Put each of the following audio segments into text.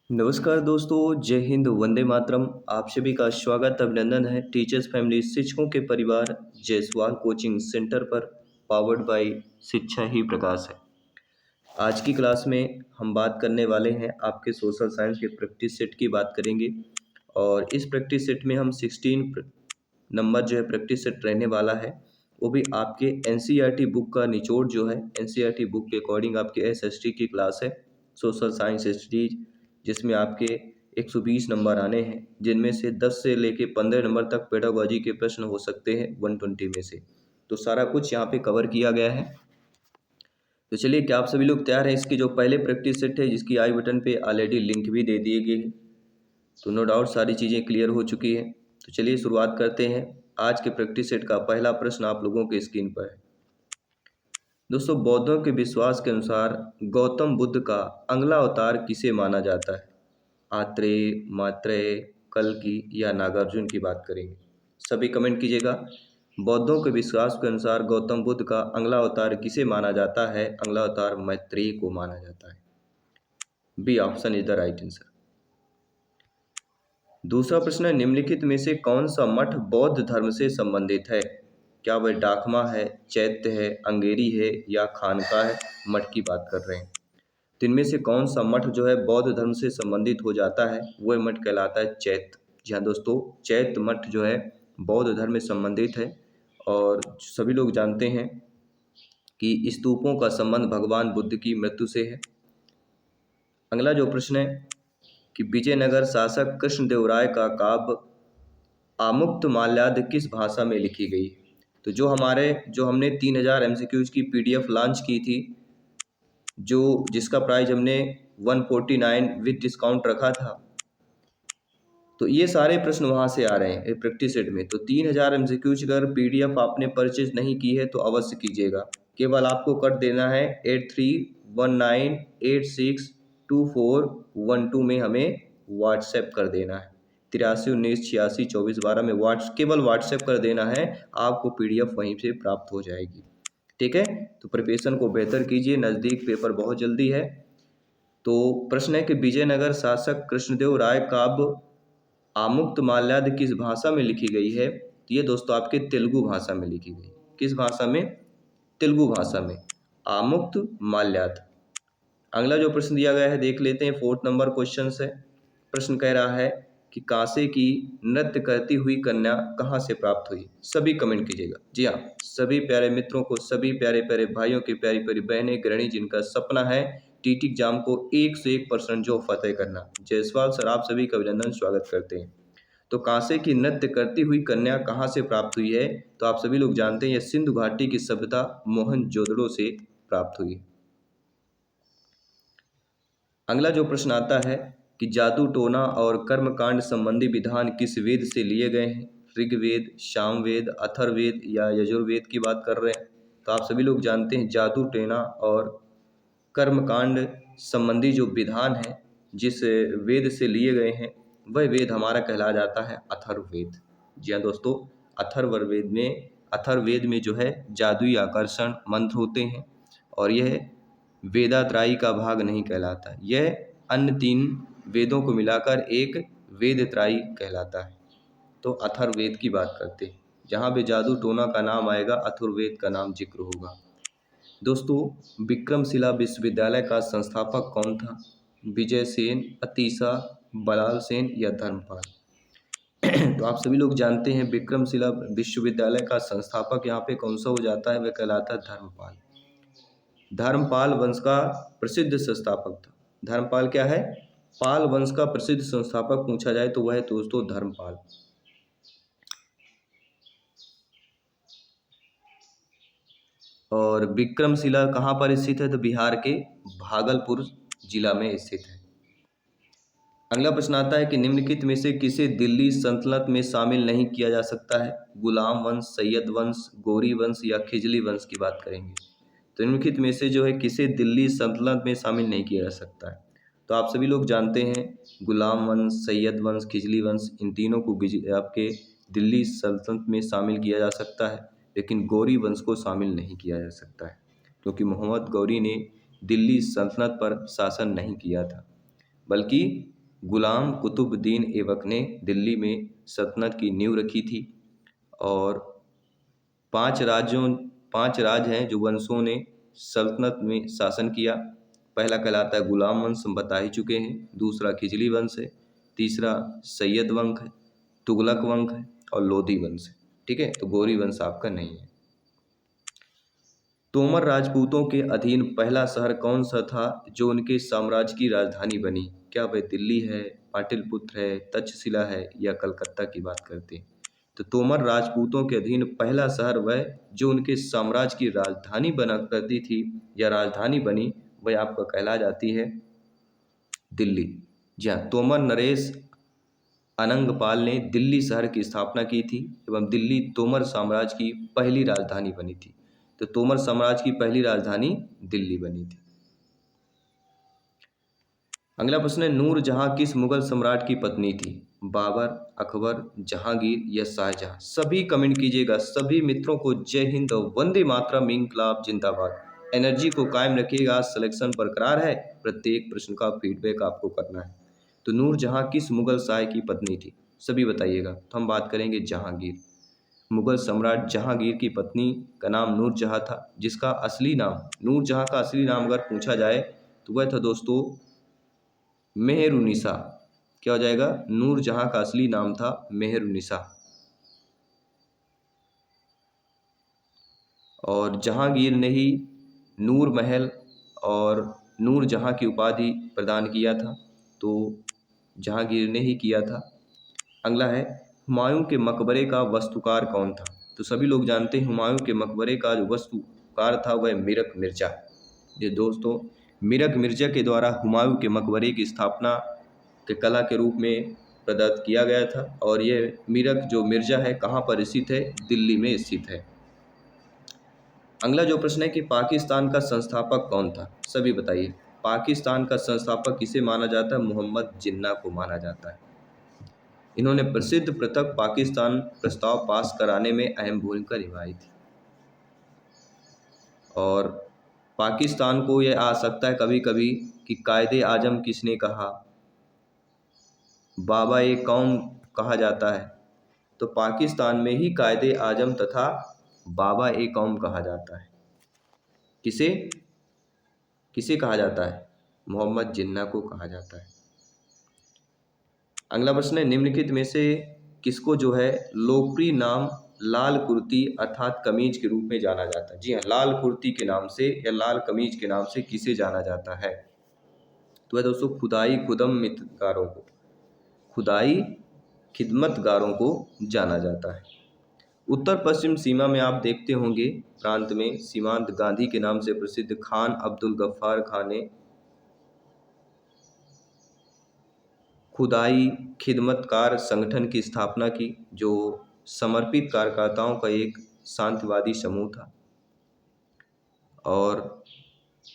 नमस्कार दोस्तों, जय हिंद, वंदे मातरम। आप सभी का स्वागत अभिनंदन है टीचर्स फैमिली शिक्षकों के परिवार जायसवाल कोचिंग सेंटर पर, पावर्ड बाय शिक्षा ही प्रकाश है। आज की क्लास में हम बात करने वाले हैं आपके सोशल साइंस के प्रैक्टिस सेट की बात करेंगे। और इस प्रैक्टिस सेट में हम 16 नंबर जो है प्रैक्टिस सेट रहने वाला है। वो भी आपके एनसीईआरटी बुक का निचोड़ जो है, एनसीईआरटी बुक के अकॉर्डिंग आपके एसएसटी की क्लास है, सोशल साइंस एसटी, जिसमें आपके 120 नंबर आने हैं, जिनमें से 10 से लेके 15 नंबर तक पेडागोजी के प्रश्न हो सकते हैं 120 में से। तो सारा कुछ यहाँ पे कवर किया गया है। तो चलिए, क्या आप सभी लोग तैयार हैं? इसकी जो पहले प्रैक्टिस सेट है, जिसकी आई बटन पे ऑलरेडी लिंक भी दे दिए गए हैं, तो नो डाउट सारी चीज़ें क्लियर हो चुकी है। तो चलिए शुरुआत करते हैं। आज के प्रैक्टिस सेट का पहला प्रश्न आप लोगों के स्क्रीन पर है। दोस्तों, बौद्धों के विश्वास के अनुसार गौतम बुद्ध का अगला अवतार किसे माना जाता है? आत्रेय, मात्रेय, कल्कि या नागार्जुन की बात करेंगे। सभी कमेंट कीजिएगा। बौद्धों के विश्वास के अनुसार गौतम बुद्ध का अगला अवतार किसे माना जाता है? अगला अवतार मैत्रेय को माना जाता है। B option is the right answer. दूसरा प्रश्न है, निम्नलिखित में से कौन सा मठ बौद्ध धर्म से संबंधित है? क्या वह डाकमा है, चैत्य है, अंगेरी है या खानका है? मठ की बात कर रहे हैं। तो इनमें से कौन सा मठ जो है बौद्ध धर्म से संबंधित हो जाता है? वह मठ कहलाता है चैत्य। जी हाँ दोस्तों, चैत्य मठ जो है बौद्ध धर्म में संबंधित है। और सभी लोग जानते हैं कि स्तूपों का संबंध भगवान बुद्ध की मृत्यु से है। अगला जो प्रश्न है कि विजयनगर शासक कृष्णदेवराय का काव्य आमुक्त माल्याद किस भाषा में लिखी गई? तो जो हमने 3000 एमसीक्यूज की पीडीएफ लॉन्च की थी, जिसका प्राइस हमने 149 विद डिस्काउंट रखा था, तो ये सारे प्रश्न वहाँ से आ रहे हैं प्रैक्टिस सेट में। तो 3000 एमसीक्यूज अगर पीडीएफ आपने परचेज नहीं की है तो अवश्य कीजिएगा। केवल आपको कर देना है 8319862412 में हमें व्हाट्सएप कर देना है। 8319862412 में केवल व्हाट्सएप कर देना है, आपको पीडीएफ वहीं से प्राप्त हो जाएगी। ठीक है, तो प्रिपरेशन को बेहतर कीजिए, नज़दीक पेपर बहुत जल्दी है। तो प्रश्न है कि विजयनगर शासक कृष्णदेव राय काव्य आमुक्त माल्याद किस भाषा में लिखी गई है? तो ये दोस्तों आपके तेलुगु भाषा में लिखी गई। किस भाषा में? तेलुगु भाषा में आमुक्त माल्याद। अगला जो प्रश्न दिया गया है देख लेते हैं। 4th नंबर क्वेश्चन है। प्रश्न कह रहा है कि कांसे की नृत्य करती हुई कन्या कहाँ से प्राप्त हुई? सभी कमेंट कीजिएगा। जी हाँ, सभी प्यारे मित्रों को, सभी प्यारे प्यारे भाइयों की प्यारी प्यारी बहनें, गृहिणी जिनका सपना है टीटी एग्जाम को 1 से 1% जो फतेह करना, जायसवाल सर आप सभी का अभिनंदन, स्वागत करते हैं। तो कांसे की नृत्य करती हुई कन्या कहाँ से प्राप्त हुई है? तो आप सभी लोग जानते हैं, यह सिंधु घाटी की सभ्यता मोहनजोदड़ो से प्राप्त हुई। अगला जो प्रश्न आता है कि जादू टोना और कर्मकांड संबंधी विधान किस वेद से लिए गए हैं? ऋग्वेद, सामवेद, अथर्ववेद या यजुर्वेद की बात कर रहे हैं। तो आप सभी लोग जानते हैं जादू टोना और कर्मकांड संबंधी जो विधान है जिस वेद से लिए गए हैं, वह वेद हमारा कहला जाता है अथर्ववेद। जी हाँ दोस्तों, अथर्ववेद में जो है जादुई आकर्षण मंत्र होते हैं, और यह वेदात्राई का भाग नहीं कहलाता। यह अन्य 3 वेदों को मिलाकर एक वेदत्राई कहलाता है। तो अथर्ववेद की बात करते हैं। जहाँ भी जादू टोना का नाम आएगा, अथर्ववेद का नाम जिक्र होगा। दोस्तों, विक्रमशिला विश्वविद्यालय का संस्थापक कौन था? विजय सेन, अतीसा, बलाल सेन या धर्मपाल? तो आप सभी लोग जानते हैं विक्रमशिला विश्वविद्यालय का संस्थापक यहाँ पे कौन सा हो जाता है? वह कहलाता है धर्मपाल। धर्मपाल वंश का प्रसिद्ध संस्थापक था। धर्मपाल क्या है? पाल वंश का प्रसिद्ध संस्थापक पूछा जाए तो वह है दोस्तों धर्मपाल। और विक्रमशिला कहाँ पर स्थित है? तो बिहार के भागलपुर जिला में स्थित है। अगला प्रश्न आता है कि निम्नलिखित में से किसे दिल्ली सल्तनत में शामिल नहीं किया जा सकता है? गुलाम वंश, सैयद वंश, गौरी वंश या खिजली वंश की बात करेंगे। तो निम्नलिखित में से जो है किसे दिल्ली सल्तनत में शामिल नहीं किया जा सकता है? तो आप सभी लोग जानते हैं गुलाम वंश, सैयद वंश, खिजली वंश, इन तीनों को आपके दिल्ली सल्तनत में शामिल किया जा सकता है, लेकिन गौरी वंश को शामिल नहीं किया जा सकता है, क्योंकि मोहम्मद गौरी ने दिल्ली सल्तनत पर शासन नहीं किया था, बल्कि गुलाम कुतुबुद्दीन ऐबक ने दिल्ली में सल्तनत की नींव रखी थी। और पांच राज हैं जो वंशों ने सल्तनत में शासन किया। पहला कहलाता है गुलाम वंश, हम बता ही चुके हैं। दूसरा खिजली वंश है। तीसरा सैयद वंश है। तुगलक वंश है और लोधी वंश है। ठीक है, तो गौरी वंश आपका नहीं है। तोमर राजपूतों के अधीन पहला शहर कौन सा था जो उनके साम्राज्य की राजधानी बनी? क्या वह दिल्ली है, पाटलिपुत्र है, तक्षशिला है या कलकत्ता की बात करते हैं? तो तोमर राजपूतों के अधीन पहला शहर वह जो उनके साम्राज्य की राजधानी बना करती थी या राजधानी बनी, वह आपका कहला जाती है दिल्ली। जी हाँ, तोमर नरेश अनंगपाल ने दिल्ली शहर की स्थापना की थी एवं दिल्ली तोमर साम्राज्य की पहली राजधानी बनी थी। तो तोमर साम्राज्य की पहली राजधानी दिल्ली बनी थी। अगला प्रश्न है, नूरजहां किस मुगल सम्राट की पत्नी थी? बाबर, अकबर, जहांगीर या शाहजहां? सभी कमेंट कीजिएगा। सभी मित्रों को जय हिंद, वंदे मातरम, इंकलाब जिंदाबाद। एनर्जी को कायम रखिएगा, सिलेक्शन बरकरार है। प्रत्येक प्रश्न का फीडबैक आपको करना है। तो नूरजहां किस मुगल शाह की पत्नी थी? सभी बताइएगा। तो हम बात करेंगे जहांगीर। मुगल सम्राट जहांगीर की पत्नी का नाम नूरजहां था, जिसका असली नाम, नूरजहां का असली नाम अगर पूछा जाए तो वह था दोस्तों मेहरुनिसा। क्या हो जाएगा? नूरजहां का असली नाम था मेहरुनिसा। और जहांगीर ने ही नूर महल और नूरजहां की उपाधि प्रदान किया था। तो जहांगीर ने ही किया था। अगला है, हुमायूं के मकबरे का वास्तुकार कौन था? तो सभी लोग जानते हैं हुमायूं के मकबरे का जो वास्तुकार था वह मीरक मिर्जा। ये दोस्तों मीरक मिर्जा के द्वारा हुमायूं के मकबरे की स्थापना के कला के रूप में प्रदत्त किया गया था। और ये मीरक जो मिर्जा है कहाँ पर स्थित है? दिल्ली में स्थित है। अगला जो प्रश्न है कि पाकिस्तान का संस्थापक कौन था? सभी बताइए। पाकिस्तान का संस्थापक किसे माना जाता है? मोहम्मद जिन्ना को माना जाता है। इन्होंने प्रसिद्ध पृथक पाकिस्तान प्रस्ताव पास कराने में अहम भूमिका निभाई थी। और पाकिस्तान को यह आ सकता है कभी कभी कि कायदे आजम किसने कहा, बाबा ए कौम कहा जाता है। तो पाकिस्तान में ही कायदे आजम तथा बाबा ए कौम कहा जाता है। किसे किसे कहा जाता है? मोहम्मद जिन्ना को कहा जाता है। अगला प्रश्न है, निम्नलिखित में से किसको जो है लोकप्रिय नाम लाल कुर्ती अर्थात कमीज के रूप में जाना जाता है? जी हाँ, लाल कुर्ती के नाम से या लाल कमीज के नाम से किसे जाना जाता है? तो है दोस्तों खुदाई खुदमतगारों को, खुदाई खिदमतगारों को जाना जाता है। उत्तर पश्चिम सीमा में आप देखते होंगे प्रांत में सीमांत गांधी के नाम से प्रसिद्ध खान अब्दुल गफ्फार खान ने खुदाई खिदमतकार संगठन की स्थापना की, जो समर्पित कार्यकर्ताओं का एक शांतिवादी समूह था। और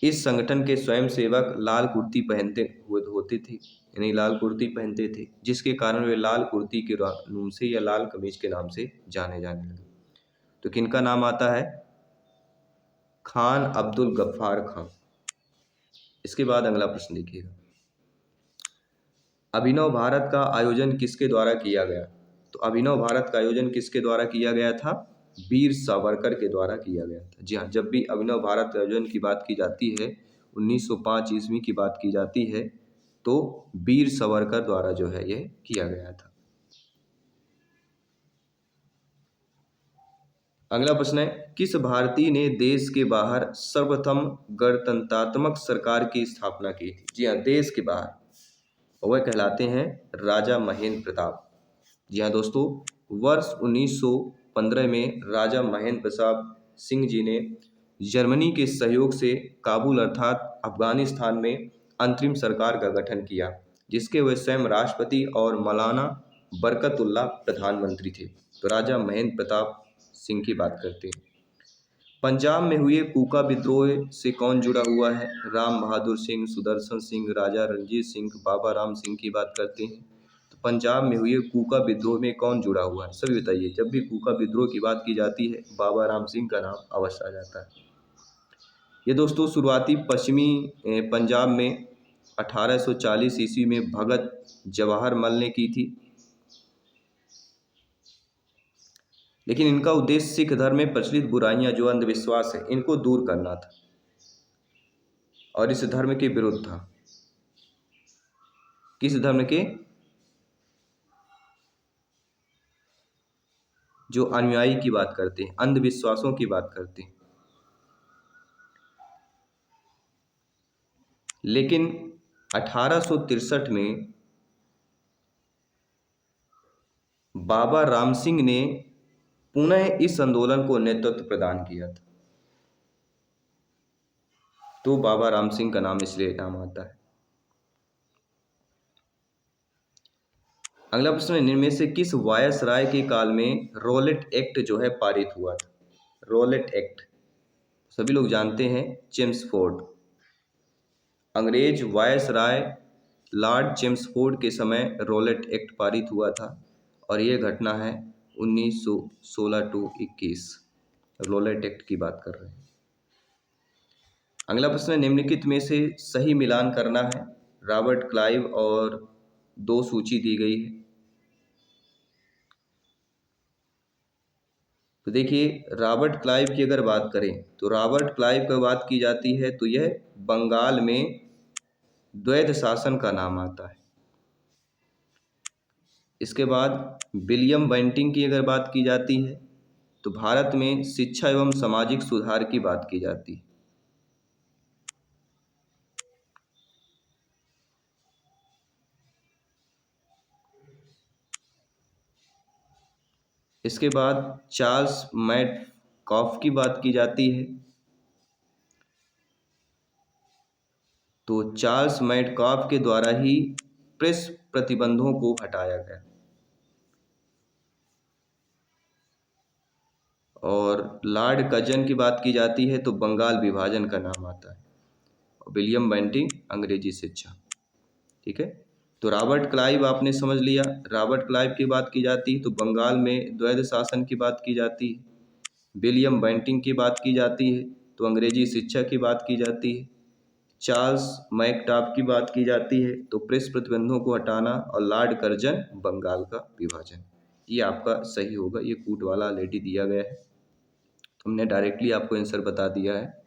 इस संगठन के स्वयंसेवक लाल कुर्ती पहनते हुए होते थे, यानी लाल कुर्ती पहनते थे, जिसके कारण वे लाल कुर्ती के नाम से या लाल कमीज के नाम से जाने जाने लगे। तो किनका नाम आता है? खान अब्दुल गफ्फार खान। इसके बाद अगला प्रश्न देखिएगा, अभिनव भारत का आयोजन किसके द्वारा किया गया? तो अभिनव भारत का आयोजन किसके द्वारा किया गया था? वीर सावरकर के द्वारा किया गया था। जी हाँ, जब भी अभिनव भारत आयोजन की बात की जाती है, 1905 ईस्वी की बात की जाती है, तो वीर सावरकर द्वारा जो है यह किया गया था। अगला प्रश्न है, किस भारतीय ने देश के बाहर सर्वप्रथम गणतंत्रात्मक सरकार की स्थापना की थी? जी हाँ, देश के बाहर, वह कहलाते हैं राजा महेंद्र प्रताप। जी हाँ दोस्तों, वर्ष 1915 में राजा महेंद्र प्रताप सिंह जी ने जर्मनी के सहयोग से काबुल अर्थात अफगानिस्तान में अंतरिम सरकार का गठन किया, जिसके वे स्वयं राष्ट्रपति और मौलाना बरकतुल्लाह प्रधानमंत्री थे। तो राजा महेंद्र प्रताप सिंह की बात करते हैं। पंजाब में हुए कूका विद्रोह से कौन जुड़ा हुआ है? राम बहादुर सिंह, सुदर्शन सिंह, राजा रणजीत सिंह, बाबा राम सिंह की बात करते हैं। तो पंजाब में हुए कूका विद्रोह में कौन जुड़ा हुआ है? सभी बताइए। जब भी कूका विद्रोह की बात की जाती है, बाबा राम सिंह का नाम अवश्य आ जाता है। ये दोस्तों शुरुआती पश्चिमी पंजाब में 1840 ईस्वी में भगत जवाहर मल ने की थी। लेकिन इनका उद्देश्य सिख धर्म में प्रचलित बुराइयां जो अंधविश्वास है इनको दूर करना था और इस धर्म के विरुद्ध था। किस धर्म के? जो अनुयायी की बात करते हैं, अंधविश्वासों की बात करते हैं। लेकिन 1863 में बाबा राम सिंह ने पुनः इस आंदोलन को नेतृत्व प्रदान किया था। तो बाबा राम सिंह का नाम इसलिए नाम आता है। अगला प्रश्न है, निम्न में से किस वायसराय के काल में रॉलेट एक्ट जो है पारित हुआ था? रॉलेट एक्ट सभी लोग जानते हैं, चेम्सफोर्ड। अंग्रेज वायसराय लॉर्ड चेम्सफोर्ड के समय रॉलेट एक्ट पारित हुआ था और यह घटना है 1916 टू 21। रॉलेट एक्ट की बात कर रहे हैं। अगला प्रश्न है, निम्नलिखित में से सही मिलान करना है। रॉबर्ट क्लाइव और दो सूची दी गई है। तो देखिए, रॉबर्ट क्लाइव की अगर बात करें तो रॉबर्ट क्लाइव की बात की जाती है तो यह बंगाल में द्वैध शासन का नाम आता है। इसके बाद विलियम बेंटिंग की अगर बात की जाती है तो भारत में शिक्षा एवं सामाजिक सुधार की बात की जाती है। इसके बाद चार्ल्स मैटकॉफ की बात की जाती है। तो चार्ल्स मैटकॉफ के द्वारा ही प्रेस प्रतिबंधों को हटाया गया। और लॉर्ड कर्जन की बात की जाती है तो बंगाल विभाजन का नाम आता है। और विलियम बेंटिंग अंग्रेजी शिक्षा। ठीक है, तो रॉबर्ट क्लाइव आपने समझ लिया। रॉबर्ट क्लाइव की बात की जाती है तो बंगाल में द्वैध शासन की बात की जाती है। विलियम बेंटिंग की बात की जाती है तो अंग्रेजी शिक्षा की बात की जाती है। चार्ल्स मैकटॉफ की बात की जाती है तो प्रेस प्रतिबंधों को हटाना। और लॉर्ड कर्जन बंगाल का विभाजन। ये आपका सही होगा। ये कूट वाला ऑलरेडी दिया गया है, तुमने डायरेक्टली आपको आंसर बता दिया है।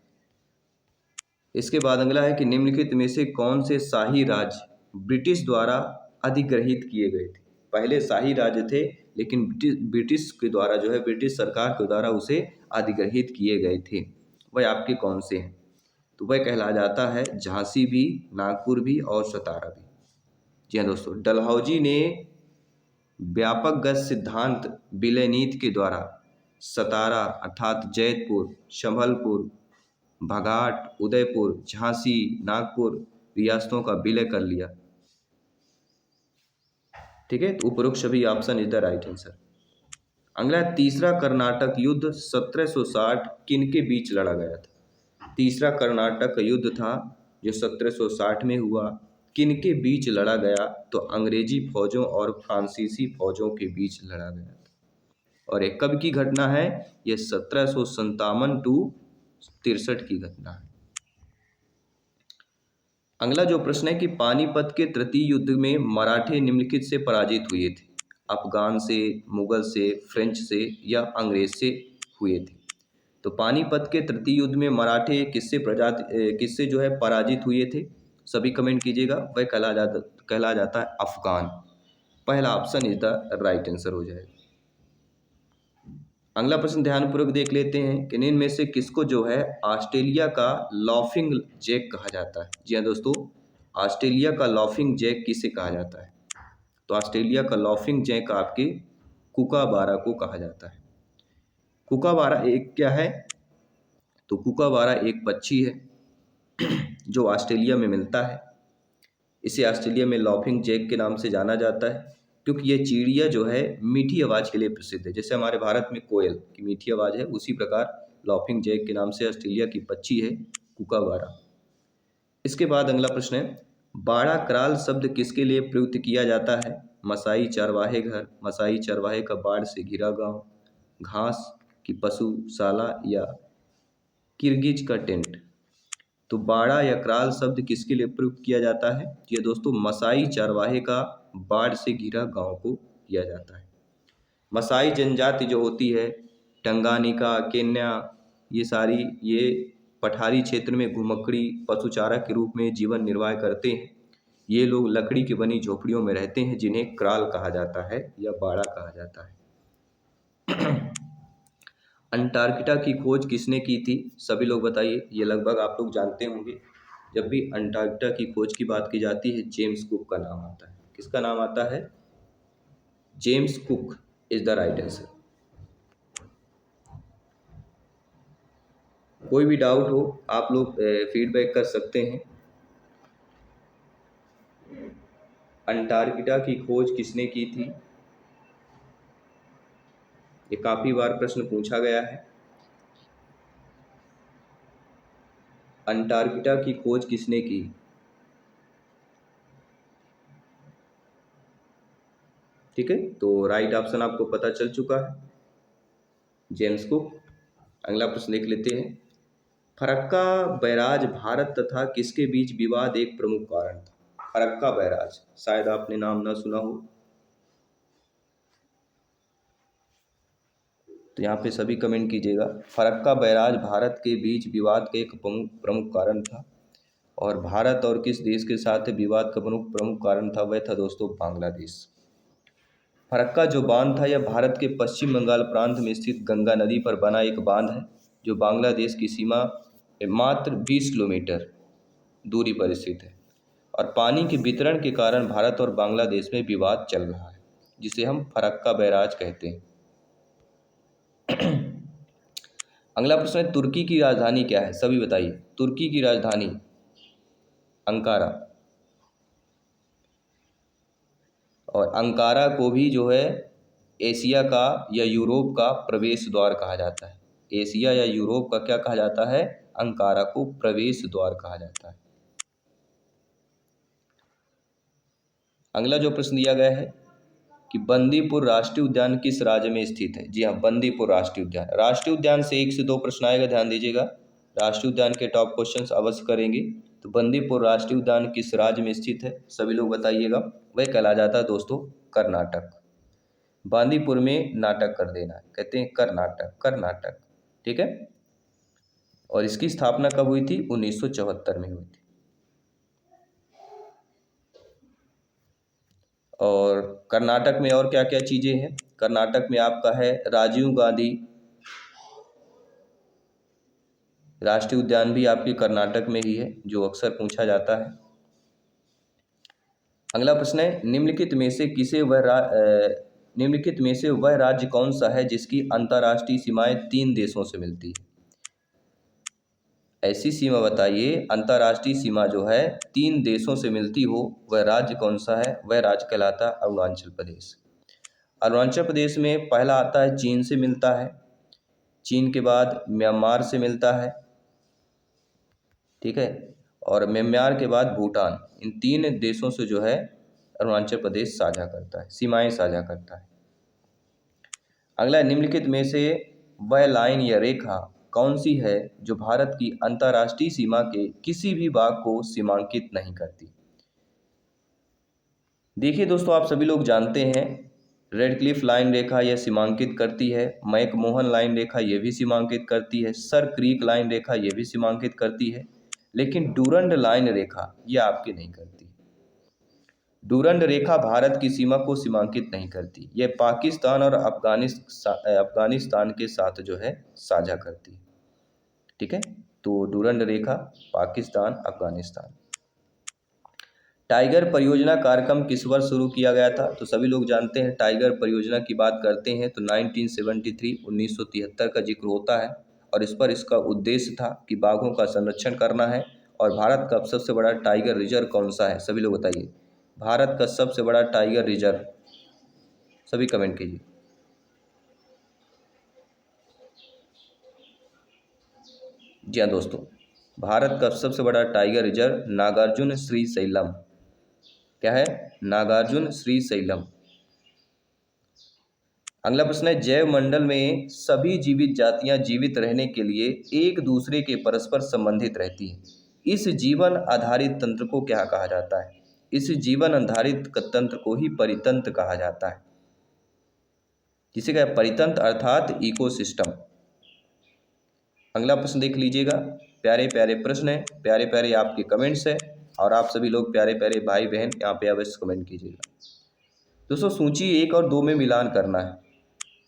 इसके बाद अगला है कि निम्नलिखित में से कौन से शाही राज्य ब्रिटिश द्वारा अधिग्रहित किए गए थे? पहले शाही राज्य थे लेकिन ब्रिटिश के द्वारा जो है, ब्रिटिश सरकार के द्वारा उसे अधिग्रहित किए गए थे। वह आपके कौन से हैं? तो वह कहला जाता है झांसी भी, नागपुर भी और सतारा भी। जी हाँ दोस्तों, डलहौजी ने व्यापक गद्य सिद्धांत विलय नीति के द्वारा सतारा अर्थात जैतपुर, संभलपुर, भागाड़, उदयपुर, झांसी, नागपुर रियासतों का विलय कर लिया। ठीक है, तो उपरोक्त सभी option is the right answer. अगला तीसरा कर्नाटक युद्ध 1760 किन के बीच लड़ा गया था? तीसरा कर्नाटक युद्ध था जो 1760 में हुआ, किन के बीच लड़ा गया? तो अंग्रेजी फौजों और फ्रांसीसी फौजों के बीच लड़ा गया था। और ये कब की घटना है? ये 1757 टू 63 की घटना है। अगला जो प्रश्न है कि पानीपत के तृतीय युद्ध में मराठे निम्नलिखित से पराजित हुए थे? अफगान से, मुगल से, फ्रेंच से या अंग्रेज से हुए थे? तो पानीपत के तृतीय युद्ध में मराठे किससे जो है पराजित हुए थे? सभी कमेंट कीजिएगा। वह कहला जाता है अफगान। पहला option is the right answer हो जाएगा। अगला प्रश्न ध्यानपूर्वक देख लेते हैं कि इनमें से किसको जो है ऑस्ट्रेलिया का लाफिंग जैक कहा जाता है? जी हाँ दोस्तों, ऑस्ट्रेलिया का लाफिंग जैक किसे कहा जाता है? तो ऑस्ट्रेलिया का लाफिंग जैक आपके कुकाबारा को कहा जाता है। कुकाबारा एक क्या है? तो कुकाबारा एक पक्षी है जो ऑस्ट्रेलिया में मिलता है। इसे ऑस्ट्रेलिया में लाफिंग जैक के नाम से जाना जाता है क्योंकि ये चिड़िया जो है मीठी आवाज़ के लिए प्रसिद्ध है। जैसे हमारे भारत में कोयल की मीठी आवाज़ है, उसी प्रकार लाफिंग जैक के नाम से ऑस्ट्रेलिया की पक्षी है कुकाबारा। इसके बाद अगला प्रश्न है, बाड़ा कराल शब्द किसके लिए प्रयुक्त किया जाता है? मसाई चरवाहे घर, मसाई चरवाहे का बाढ़ से घिरा गांव, घास की पशुशाला या किर्गिज का टेंट? तो बाड़ा या क्राल शब्द किसके लिए प्रयुक्त किया जाता है? ये दोस्तों मसाई चरवाहे का बाढ़ से घिरा गांव को किया जाता है। मसाई जनजाति जो होती है, टंगानिका, केन्या, ये सारी ये पठारी क्षेत्र में घुमक्कड़ी पशुचारा के रूप में जीवन निर्वाह करते हैं। ये लोग लकड़ी की बनी झोपड़ियों में रहते हैं जिन्हें क्राल कहा जाता है या बाड़ा कहा जाता है। अंटार्कटिका की खोज किसने की थी? सभी लोग बताइए, ये लगभग आप लोग जानते होंगे। जब भी अंटार्कटिका की खोज की बात की जाती है, जेम्स कुक का नाम आता है। किसका नाम आता है? James cook is the right answer. कोई भी डाउट हो आप लोग फीडबैक कर सकते हैं। अंटार्कटिका की खोज किसने की थी? ये काफी बार प्रश्न पूछा गया है। अंटार्कटिका की खोज किसने की? ठीक है, तो राइट ऑप्शन आपको पता चल चुका है, जेम्स कुक। अगला प्रश्न देख लेते हैं। फरक्का बैराज भारत तथा किसके बीच विवाद एक प्रमुख कारण था? फरक्का बैराज, शायद आपने नाम न सुना हो, तो यहाँ पे सभी कमेंट कीजिएगा। फरक्का बैराज भारत के बीच विवाद का एक प्रमुख कारण था। और भारत और किस देश के साथ विवाद का प्रमुख कारण था? वह था दोस्तों बांग्लादेश। फरक्का जो बांध था यह भारत के पश्चिम बंगाल प्रांत में स्थित गंगा नदी पर बना एक बांध है जो बांग्लादेश की सीमा में मात्र 20 किलोमीटर दूरी पर स्थित है। और पानी के वितरण के कारण भारत और बांग्लादेश में विवाद चल रहा है, जिसे हम फरक्का बैराज कहते हैं। अगला प्रश्न है, तुर्की की राजधानी क्या है? सभी बताइए, तुर्की की राजधानी अंकारा। और अंकारा को भी जो है एशिया का या यूरोप का प्रवेश द्वार कहा जाता है। एशिया या यूरोप का क्या कहा जाता है? अंकारा को प्रवेश द्वार कहा जाता है। अगला जो प्रश्न दिया गया है कि बंदीपुर राष्ट्रीय उद्यान किस राज्य में स्थित है? जी हाँ, बंदीपुर राष्ट्रीय उद्यान। राष्ट्रीय उद्यान से 1 से 2 प्रश्न आएगा, ध्यान दीजिएगा। राष्ट्रीय उद्यान के टॉप क्वेश्चंस अवश्य करेंगे। तो बंदीपुर राष्ट्रीय उद्यान किस राज्य में स्थित है? सभी लोग बताइएगा। वह कहला जाता है दोस्तों कर्नाटक। बांदीपुर में नाटक कर देना, कहते हैं कर्नाटक, कर्नाटक। ठीक है, और इसकी स्थापना कब हुई थी? 1974 में हुई थी। और कर्नाटक में और क्या क्या चीज़ें हैं? कर्नाटक में आपका है राजीव गांधी राष्ट्रीय उद्यान, भी आपके कर्नाटक में ही है, जो अक्सर पूछा जाता है। अगला प्रश्न है, निम्नलिखित में से वह राज्य कौन सा है जिसकी अंतर्राष्ट्रीय सीमाएं 3 देशों से मिलती है? ऐसी सीमा बताइए, अंतर्राष्ट्रीय सीमा जो है 3 देशों से मिलती हो, वह राज्य कौन सा है? वह राज्य कहलाता है अरुणाचल प्रदेश। अरुणाचल प्रदेश में पहला आता है चीन से मिलता है, चीन के बाद म्यांमार से मिलता है, ठीक है, और म्यांमार के बाद भूटान। इन 3 देशों से जो है अरुणाचल प्रदेश साझा करता है, सीमाएं साझा करता है। अगला, निम्नलिखित में से वह लाइन या रेखा कौन सी है जो भारत की अंतर्राष्ट्रीय सीमा के किसी भी भाग को सीमांकित नहीं करती? देखिए दोस्तों, आप सभी लोग जानते हैं रेड क्लिफ लाइन रेखा यह सीमांकित करती है, मैकमोहन लाइन रेखा यह भी सीमांकित करती है, सर क्रीक लाइन रेखा यह भी सीमांकित करती है, लेकिन डूरंड लाइन रेखा यह आपकी नहीं करती। डूरंड रेखा भारत की सीमा को सीमांकित नहीं करती, यह पाकिस्तान और अफगानिस्तान के साथ जो है साझा करती है। ठीक है, तो डूरंड रेखा पाकिस्तान, अफगानिस्तान। टाइगर परियोजना कार्यक्रम किस वर्ष शुरू किया गया था? तो सभी लोग जानते हैं, टाइगर परियोजना की बात करते हैं तो 1973 का जिक्र होता है। और इस पर इसका उद्देश्य था कि बाघों का संरक्षण करना है। और भारत का सबसे बड़ा टाइगर रिजर्व कौन सा है? सभी लोग बताइए, भारत का सबसे बड़ा टाइगर रिजर्व, सभी कमेंट कीजिए। जी हाँ दोस्तों, भारत का सबसे बड़ा टाइगर रिजर्व नागार्जुन श्रीशैलम। क्या है? नागार्जुन श्रीशैलम। अगला प्रश्न है, जैव मंडल में सभी जीवित जातियां जीवित रहने के लिए एक दूसरे के परस्पर संबंधित रहती हैं। इस जीवन आधारित तंत्र को क्या कहा जाता है? इस जीवन आधारित तंत्र को ही परितंत्र कहा जाता है। किसे क्या परितंत्र अर्थात इकोसिस्टम। अगला प्रश्न देख लीजिएगा। प्यारे प्यारे प्रश्न है, प्यारे प्यारे आपके कमेंट्स है, और आप सभी लोग प्यारे प्यारे भाई बहन यहाँ पे अवश्य कमेंट कीजिएगा। दोस्तों सूची 1 और 2 में मिलान करना है।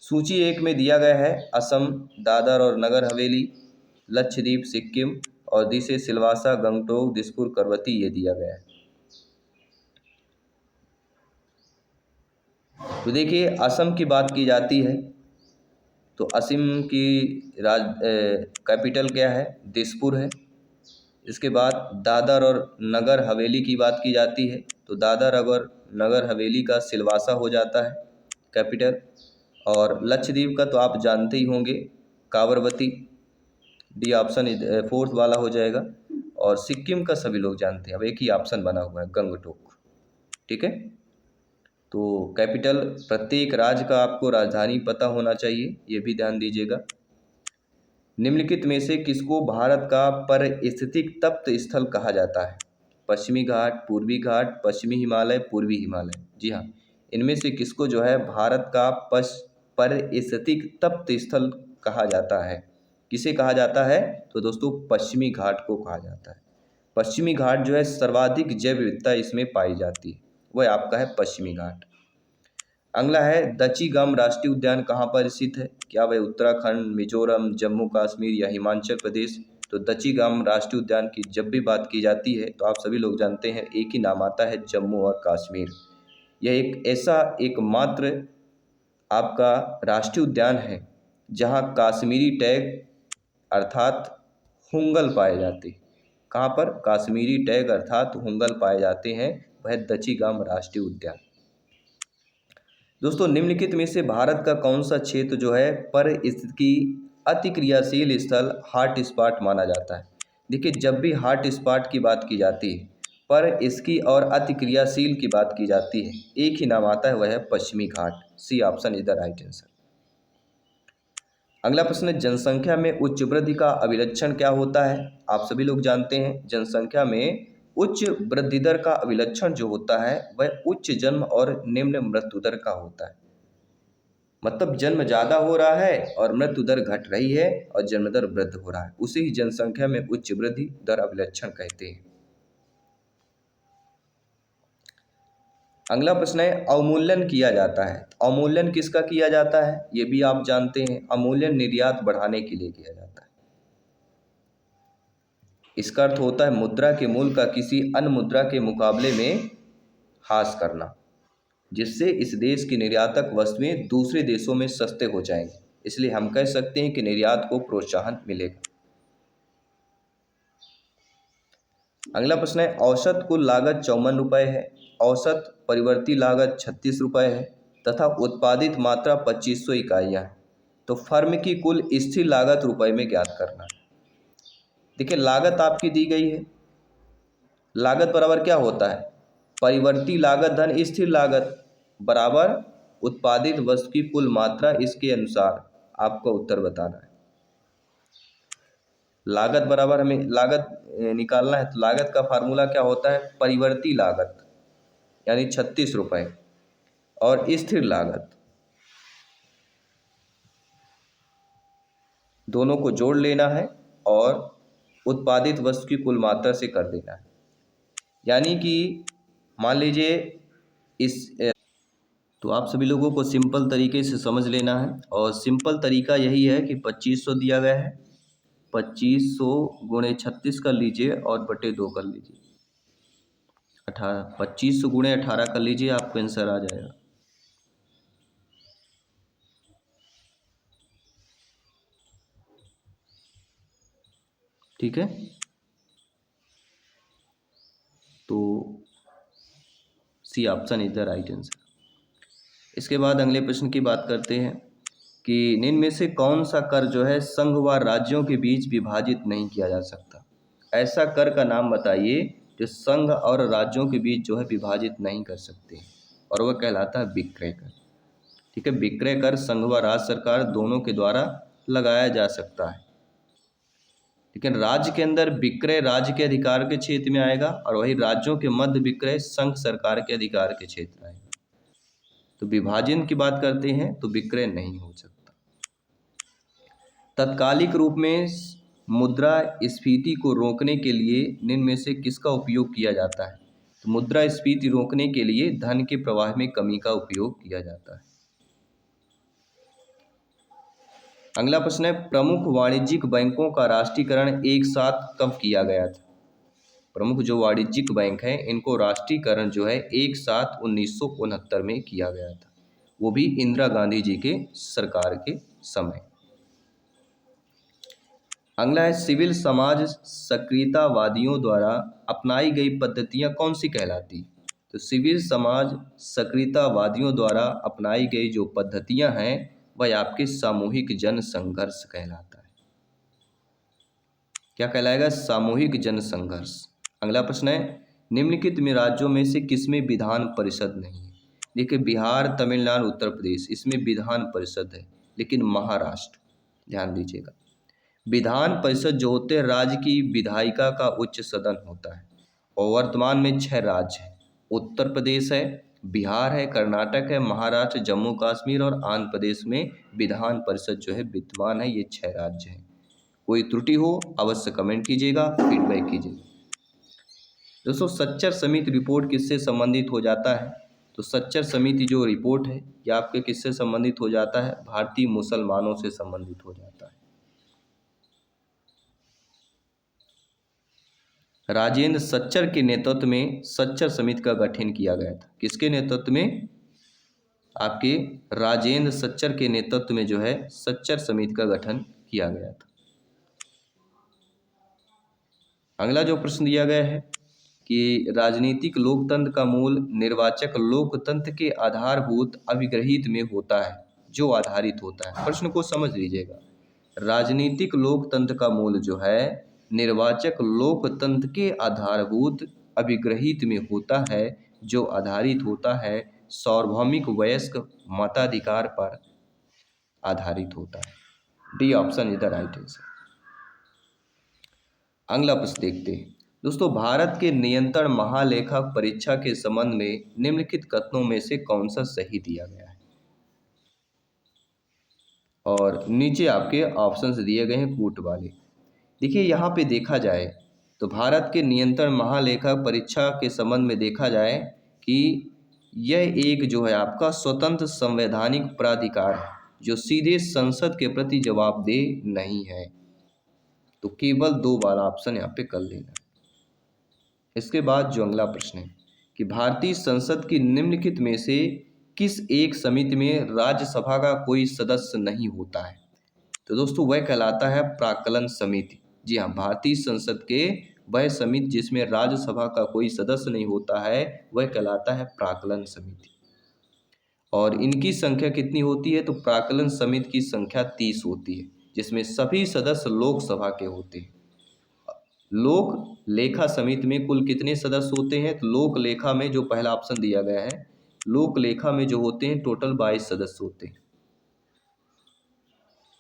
सूची 1 में दिया गया है असम, दादर और नगर हवेली, लक्षद्वीप, सिक्किम, और दिसे सिलवासा, गंगटोक, दिसपुर, करवती, ये दिया गया है। तो देखिए असम की बात की जाती है तो असम की कैपिटल क्या है? दिसपुर है। इसके बाद दादर और नगर हवेली की बात की जाती है तो दादर और नगर हवेली का सिलवासा हो जाता है कैपिटल। और लक्षद्वीप का तो आप जानते ही होंगे, कावरवती, डी ऑप्शन 4th वाला हो जाएगा। और सिक्किम का सभी लोग जानते हैं, अब एक ही ऑप्शन बना हुआ है, गंगटोक। ठीक है, तो कैपिटल प्रत्येक राज्य का आपको राजधानी पता होना चाहिए, ये भी ध्यान दीजिएगा। निम्नलिखित में से किसको भारत का परिस्थितिक तप्त स्थल कहा जाता है? पश्चिमी घाट, पूर्वी घाट, पश्चिमी हिमालय, पूर्वी हिमालय। जी हाँ, इनमें से किसको जो है भारत का परिस्थितिक तप्त स्थल कहा जाता है? किसे कहा जाता है? तो दोस्तों पश्चिमी घाट को कहा जाता है। पश्चिमी घाट जो है सर्वाधिक जैव विविधता इसमें पाई जाती है, वह आपका है पश्चिमी घाट। अगला है दचीगाम राष्ट्रीय उद्यान कहाँ पर स्थित है? क्या वह उत्तराखंड, मिजोरम, जम्मू कश्मीर या हिमाचल प्रदेश? तो दचीगाम राष्ट्रीय उद्यान की जब भी बात की जाती है तो आप सभी लोग जानते हैं एक ही नाम आता है, जम्मू और कश्मीर। यह एक ऐसा एकमात्र आपका राष्ट्रीय उद्यान है जहाँ कश्मीरी टैग अर्थात हुंगल पाए जाते हैं। कहाँ पर? कश्मीरी टैग अर्थात हुंगल पाए जाते हैं, वह दचीगाम राष्ट्रीय उद्यान। दोस्तों निम्नलिखित में से भारत का कौन सा क्षेत्र जो है परिस्थितिकी अतिक्रियाशील स्थल हॉट स्पॉट माना जाता है? देखिए जब भी हॉट स्पॉट की बात की जाती है, पर इसकी और अतिक्रियाशील की बात की जाती है, एक ही नाम आता है, वह है पश्चिमी घाट। C option is the right answer. अगला प्रश्न है जनसंख्या में उच्च वृद्धि का अभिलक्षण क्या होता है? आप सभी लोग जानते हैं जनसंख्या में उच्च वृद्धि दर का अभिलक्षण जो होता है वह उच्च जन्म और निम्न मृत्यु दर का होता है। मतलब जन्म ज़्यादा हो रहा है और मृत्यु दर घट रही है और जन्म दर वृद्ध हो रहा है, उसे ही जनसंख्या में उच्च वृद्धि दर अभिलक्षण कहते हैं। अगला प्रश्न है अवमूल्यन किया जाता है। अवमूल्यन किसका किया जाता है? ये भी आप जानते हैं, अवमूल्यन निर्यात बढ़ाने के लिए किया जाता है। इसका अर्थ होता है मुद्रा के मूल्य का किसी अन्य मुद्रा के मुकाबले में ह्रास करना, जिससे इस देश की निर्यातक वस्तुएं दूसरे देशों में सस्ते हो जाएंगे। इसलिए हम कह सकते हैं कि निर्यात को प्रोत्साहन मिलेगा। अगला प्रश्न है औसत कुल लागत 54 रुपये है, औसत परिवर्ती लागत 36 रुपये है तथा उत्पादित मात्रा 2500 इकाइयाँ है। तो फर्म की कुल स्थिर लागत रुपये में ज्ञात करना है। देखिए लागत आपकी दी गई है, लागत बराबर क्या होता है? परिवर्ती लागत धन स्थिर लागत बराबर उत्पादित वस्तु की कुल मात्रा, इसके अनुसार आपको उत्तर बताना है। लागत बराबर हमें लागत निकालना है तो लागत का फार्मूला क्या होता है? परिवर्ती लागत यानी 36 रुपये और स्थिर लागत, दोनों को जोड़ लेना है और उत्पादित वस्तु की कुल मात्रा से कर देना है। यानी कि मान लीजिए इस तो आप सभी लोगों को सिंपल तरीके से समझ लेना है, और सिंपल तरीका यही है कि 2500 दिया गया है, 2500 गुणे 36 कर लीजिए और बटे 2 कर लीजिए, 18। 2500 गुणे 18 कर लीजिए, आपको आंसर आ जाएगा। ठीक है, तो C option is the right answer. इसके बाद अगले प्रश्न की बात करते हैं कि निम्न में से कौन सा कर जो है संघ व राज्यों के बीच विभाजित नहीं किया जा सकता? ऐसा कर का नाम बताइए जो संघ और राज्यों के बीच जो है विभाजित नहीं कर सकते, और वह कहलाता है विक्रय कर। ठीक है, विक्रय कर संघ व राज्य सरकार दोनों के द्वारा लगाया जा सकता है। लेकिन राज्य के अंदर विक्रय राज्य के अधिकार के क्षेत्र में आएगा और वही राज्यों के मध्य विक्रय संघ सरकार के अधिकार के क्षेत्र आएगा। तो विभाजन की बात करते हैं तो विक्रय नहीं हो सकता। तत्कालिक रूप में मुद्रास्फीति को रोकने के लिए निम्न में से किसका उपयोग किया जाता है? तो मुद्रास्फीति रोकने के लिए धन के प्रवाह में कमी का उपयोग किया जाता है। अगला प्रश्न है, प्रमुख वाणिज्यिक बैंकों का राष्ट्रीयकरण एक साथ कब किया गया था? प्रमुख जो वाणिज्यिक बैंक हैं इनको राष्ट्रीयकरण जो है एक साथ 1969 में किया गया था, वो भी इंदिरा गांधी जी के सरकार के समय। अगला है, सिविल समाज सक्रियतावादियों द्वारा अपनाई गई पद्धतियां कौन सी कहलाती? तो सिविल समाज सक्रियतावादियों द्वारा अपनाई गई जो पद्धतियां हैं वह आपके सामूहिक जन संघर्ष कहलाता है। क्या कहलाएगा? सामूहिक जन संघर्ष। अगला प्रश्न है, निम्नलिखित में राज्यों में से किसमें विधान परिषद नहीं है? देखिए, बिहार, तमिलनाडु, उत्तर प्रदेश इसमें विधान परिषद है, लेकिन महाराष्ट्र, ध्यान दीजिएगा, विधान परिषद जो होते हैं राज्य की विधायिका का उच्च सदन होता है। और वर्तमान में 6 राज्य हैं, उत्तर प्रदेश है, बिहार है, कर्नाटक है, महाराष्ट्र, जम्मू कश्मीर और आंध्र प्रदेश में विधान परिषद जो है विद्यमान है। ये 6 राज्य हैं। कोई त्रुटि हो अवश्य कमेंट कीजिएगा, फीडबैक कीजिएगा। दोस्तों, सच्चर समिति रिपोर्ट किससे संबंधित हो जाता है? तो सच्चर समिति जो रिपोर्ट है ये आपके किससे संबंधित हो जाता है? भारतीय मुसलमानों से संबंधित हो जाता है। राजेंद्र सच्चर के नेतृत्व में सच्चर समिति का गठन किया गया था। किसके नेतृत्व में? आपके राजेंद्र सच्चर के नेतृत्व में जो है सच्चर समिति का गठन किया गया था। अगला जो प्रश्न दिया गया है कि राजनीतिक लोकतंत्र का मूल निर्वाचक लोकतंत्र के आधारभूत अभिग्रहित में होता है, जो आधारित होता है। प्रश्न को समझ लीजिएगा, राजनीतिक लोकतंत्र का मूल जो है निर्वाचक लोकतंत्र के आधारभूत अभिग्रहित में होता है, जो आधारित होता है सार्वभौमिक वयस्क मताधिकार पर आधारित होता है। D option is the right answer. अगला प्रश्न देखते हैं। दोस्तों, भारत के नियंत्रण महालेखा परीक्षा के संबंध में निम्नलिखित कथनों में से कौन सा सही दिया गया है? और नीचे आपके ऑप्शंस दिए गए हैं कूट वाले। देखिए, यहाँ पे देखा जाए तो भारत के नियंत्रण महालेखा परीक्षा के संबंध में देखा जाए कि यह एक जो है आपका स्वतंत्र संवैधानिक प्राधिकार है, जो सीधे संसद के प्रति जवाबदेह नहीं है। तो केवल 2 वाला ऑप्शन यहाँ पे कर लेना। इसके बाद जो अगला प्रश्न है कि भारतीय संसद की निम्नलिखित में से किस एक समिति में राज्यसभा का कोई सदस्य नहीं होता है? तो दोस्तों, वह कहलाता है प्राक्कलन समिति। जी हाँ, भारतीय संसद के वह समिति जिसमें राज्यसभा का कोई सदस्य नहीं होता है वह कहलाता है प्राक्कलन समिति। और इनकी संख्या कितनी होती है? तो प्राक्कलन समिति की संख्या 30 होती है, जिसमें सभी सदस्य लोकसभा के होते हैं। लोक लेखा समिति में कुल कितने सदस्य होते हैं? तो लोक लेखा में जो पहला ऑप्शन दिया गया है, लोक लेखा में जो होते हैं टोटल 22 सदस्य होते हैं,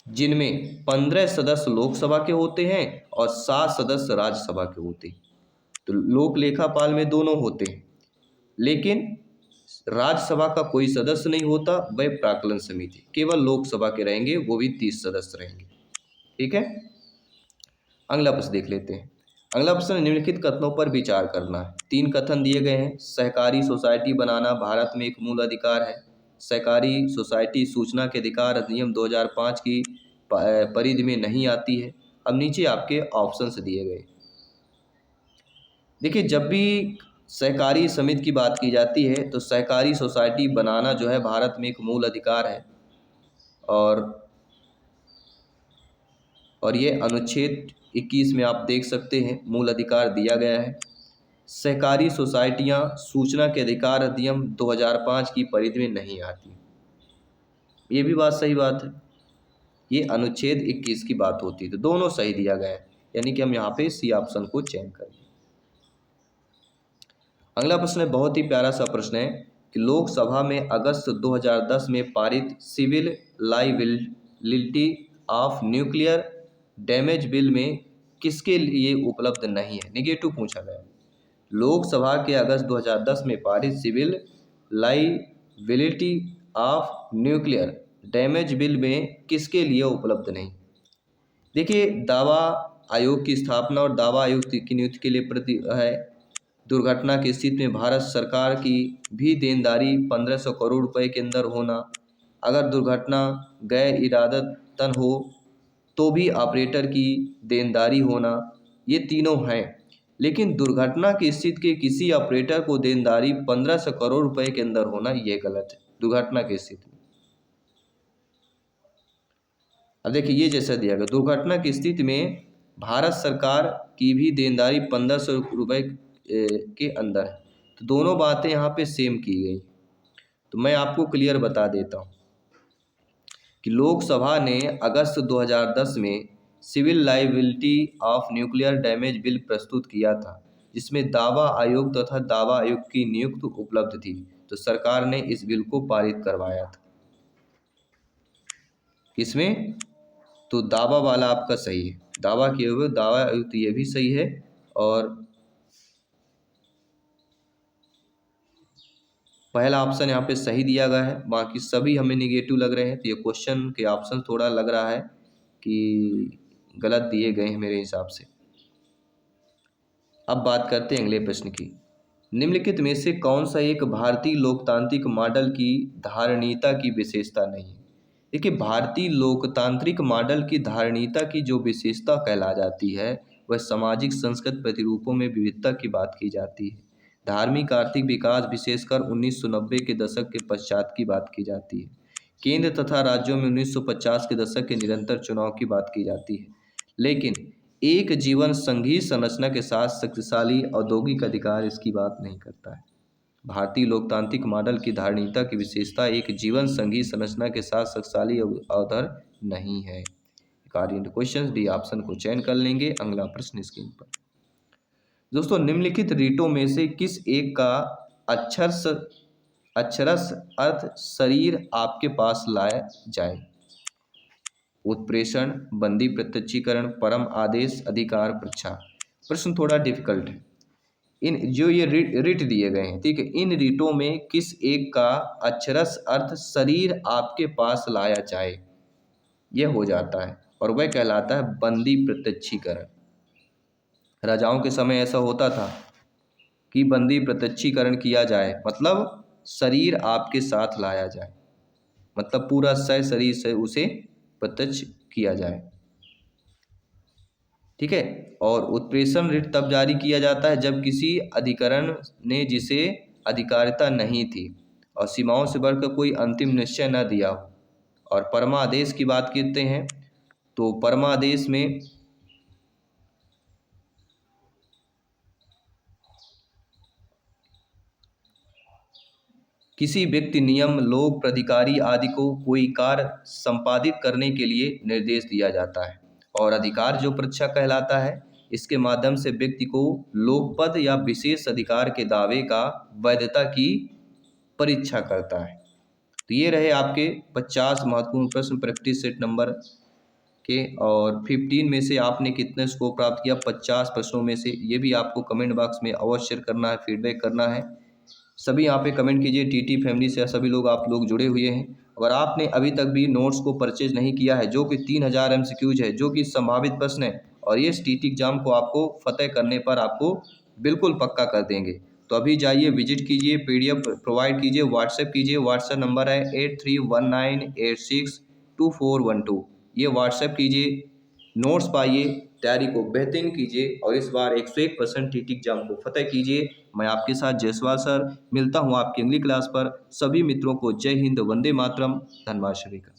जिनमें 15 सदस्य लोकसभा के होते हैं और 7 सदस्य राज्यसभा के होते हैं। तो लोक लेखापाल में दोनों होते हैं, लेकिन राज्यसभा का कोई सदस्य नहीं होता, वह प्राक्कलन समिति केवल लोकसभा के रहेंगे, वो भी 30 सदस्य रहेंगे। ठीक है, अगला प्रश्न देख लेते हैं। अगला प्रश्न, निम्नलिखित कथनों पर विचार करना है। 3 कथन दिए गए हैं। सहकारी सोसाइटी बनाना भारत में एक मूल अधिकार है। सहकारी सोसाइटी सूचना के अधिकार अधिनियम 2005 की परिधि में नहीं आती है। अब नीचे आपके ऑप्शंस दिए गए। देखिए, जब भी सहकारी समिति की बात की जाती है तो सहकारी सोसाइटी बनाना जो है भारत में एक मूल अधिकार है, और ये अनुच्छेद 21 में आप देख सकते हैं मूल अधिकार दिया गया है। सहकारी सोसाइटियां सूचना के अधिकार अधिनियम 2005 की परिधि में नहीं आती। ये भी बात सही बात है, ये अनुच्छेद 21 की बात होती है, तो दोनों सही दिया गया है, यानी कि हम यहाँ पे सी ऑप्शन को चयन करें। अगला प्रश्न है, बहुत ही प्यारा सा प्रश्न है कि लोकसभा में अगस्त 2010 में पारित civil liability of nuclear damage bill में किसके लिए उपलब्ध नहीं है? नेगेटिव पूछा गया। लोकसभा के अगस्त 2010 में पारित civil liability of nuclear damage bill में किसके लिए उपलब्ध नहीं? देखिए, दावा आयोग की स्थापना और दावा आयोग की नियुक्ति के लिए प्रति है। दुर्घटना की स्थिति में भारत सरकार की भी देनदारी 1500 करोड़ रुपए के अंदर होना। अगर दुर्घटना गैर इरादतन हो तो भी ऑपरेटर की देनदारी होना, ये तीनों हैं। लेकिन दुर्घटना की स्थिति के किसी ऑपरेटर को देनदारी 1500 करोड़ रुपए के अंदर होना, ये गलत है दुर्घटना की स्थिति में। अब देखिए, ये जैसा दिया गया, दुर्घटना की स्थिति में भारत सरकार की भी देनदारी 1500 रुपये के अंदर है, तो दोनों बातें यहाँ पे सेम की गई। तो मैं आपको क्लियर बता देता हूँ कि लोकसभा ने अगस्त 2010 में civil liability of nuclear damage bill प्रस्तुत किया था, जिसमें दावा आयोग तथा दावा आयोग की नियुक्ति उपलब्ध थी। तो सरकार ने इस बिल को पारित करवाया था। किसमें? तो दावा वाला आपका सही है, दावा किए हुए दावा आयुक्त, ये भी सही है। और पहला ऑप्शन यहाँ पे सही दिया गया है, बाकी सभी हमें निगेटिव लग रहे हैं। तो ये क्वेश्चन के ऑप्शन थोड़ा लग रहा है कि गलत दिए गए हैं मेरे हिसाब से। अब बात करते हैं अगले प्रश्न की। निम्नलिखित में से कौन सा एक भारतीय लोकतांत्रिक मॉडल की धारणीयता की विशेषता नहीं है? देखिए, भारतीय लोकतांत्रिक मॉडल की धारणीयता की जो विशेषता कहला जाती है, वह सामाजिक संस्कृत प्रतिरूपों में विविधता की बात की जाती है। धार्मिक आर्थिक विकास विशेषकर 1990 के दशक के पश्चात की बात की जाती है। केंद्र तथा राज्यों में 1950 के दशक के निरंतर चुनाव की बात की जाती है। लेकिन एक जीवन संघीय संरचना के साथ शक्तिशाली औद्योगिक अधिकार इसकी बात नहीं करता है। भारतीय लोकतांत्रिक मॉडल की धारणीयता की विशेषता एक जीवन संघीय संरचना के साथ शक्तिशाली अवधर नहीं है। क्वेश्चन डी ऑप्शन को चयन कर लेंगे। अगला प्रश्न स्क्रीन पर। दोस्तों, निम्नलिखित रीटों में से किस एक का अक्षरश अर्थ शरीर आपके पास लाया जाए? उत्प्रेषण, बंदी प्रत्यक्षीकरण, परम आदेश, अधिकार परीक्षा। प्रश्न थोड़ा डिफिकल्ट है। इन जो ये रिट दिए गए हैं, ठीक है, इन रिटों में किस एक का अक्षरश अर्थ शरीर आपके पास लाया जाए, यह हो जाता है, और वह कहलाता है बंदी प्रत्यक्षीकरण। राजाओं के समय ऐसा होता था कि बंदी प्रत्यक्षीकरण किया जाए, मतलब शरीर आपके साथ लाया जाए, मतलब पूरा शरीर से उसे प्रत्यक्ष किया जाए, ठीक है। और उत्प्रेषण रिट तब जारी किया जाता है जब किसी अधिकरण ने जिसे अधिकारिता नहीं थी और सीमाओं से बढ़कर कोई अंतिम निश्चय न दिया हो। और परमादेश की बात करते हैं तो परमादेश में किसी व्यक्ति, नियम, लोक, प्राधिकारी आदि को कोई कार्य संपादित करने के लिए निर्देश दिया जाता है। और अधिकार जो परीक्षा कहलाता है, इसके माध्यम से व्यक्ति को लोकपद या विशेष अधिकार के दावे का वैधता की परीक्षा करता है। तो ये रहे आपके 50 महत्वपूर्ण प्रश्न प्रैक्टिस सेट नंबर के। और 15 में से आपने कितने स्कोर प्राप्त किया 50 प्रश्नों में से, ये भी आपको कमेंट बॉक्स में अवश्य शेयर करना है, फीडबैक करना है। सभी यहाँ पे कमेंट कीजिए। टीटी फैमिली से सभी लोग आप लोग जुड़े हुए हैं। अगर आपने अभी तक भी नोट्स को परचेज नहीं किया है, जो कि 3000 MCQs है, जो कि संभावित प्रश्न है, और ये टीटी एग्जाम को आपको फतेह करने पर आपको बिल्कुल पक्का कर देंगे, तो अभी जाइए, विजिट कीजिए, PDF प्रोवाइड कीजिए, व्हाट्सएप कीजिए। व्हाट्सएप नंबर है 8319862412। ये व्हाट्सएप कीजिए, नोट्स पाइए, तैयारी को बेहतरीन कीजिए और इस बार 101% टीटी एग्जाम को फतेह कीजिए। मैं आपके साथ जयसवाल सर मिलता हूँ आपकी अगली क्लास पर। सभी मित्रों को जय हिंद, वंदे मातरम, धन्यवाद सभी का।